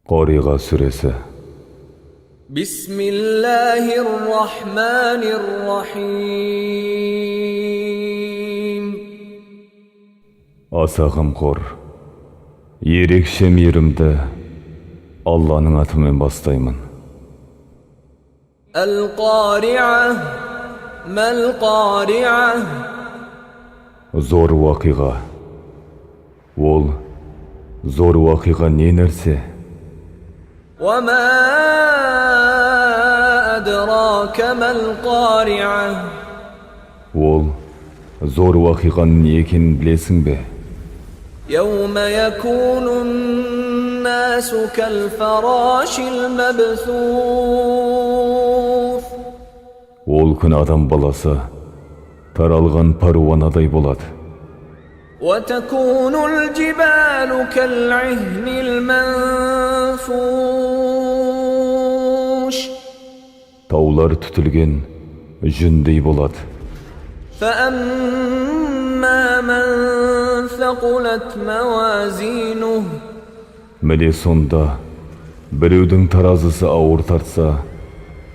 Қориға сүресі. Бисмиллахир-рахманир-рахим. Аса қамқор, ерекше мейірімді Алланың атымен бастаймын. Ал-Қариа, Мал-Қариа. Зор уақиға. Ол зор уақиға не нәрсе? وما أدراك ما القارعة. Ол зор уақиғаның не екенін білесің бе? يوم يكون الناس كالفراش المبثوث. Ол күн адам баласы таралған паруанадай болады. وتكون الجبال كالعهن المنفوش. Таулар түтілген жүндей болады. فأما من ثقلت موازينه. Міне сонда біреудің таразысы ауыр тартса,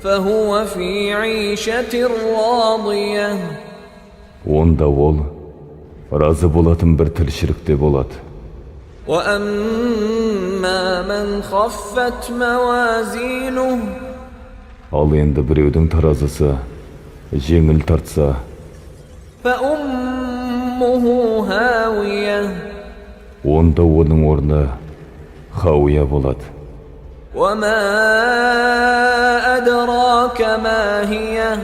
فهو في عيشة راضية. онда ол разы болатын бір тіршілікте болады. وأما من خفت موازينه. Ал енді біреудің таразысы жеңіл тартса, فأمه هاوية. онда оның орны хауия болады. وما أدراك ما هي.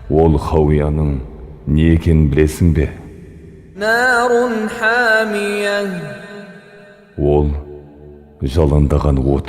Ол хауияның не екенін білесің бе? نار حامية. Ол жалындаған от.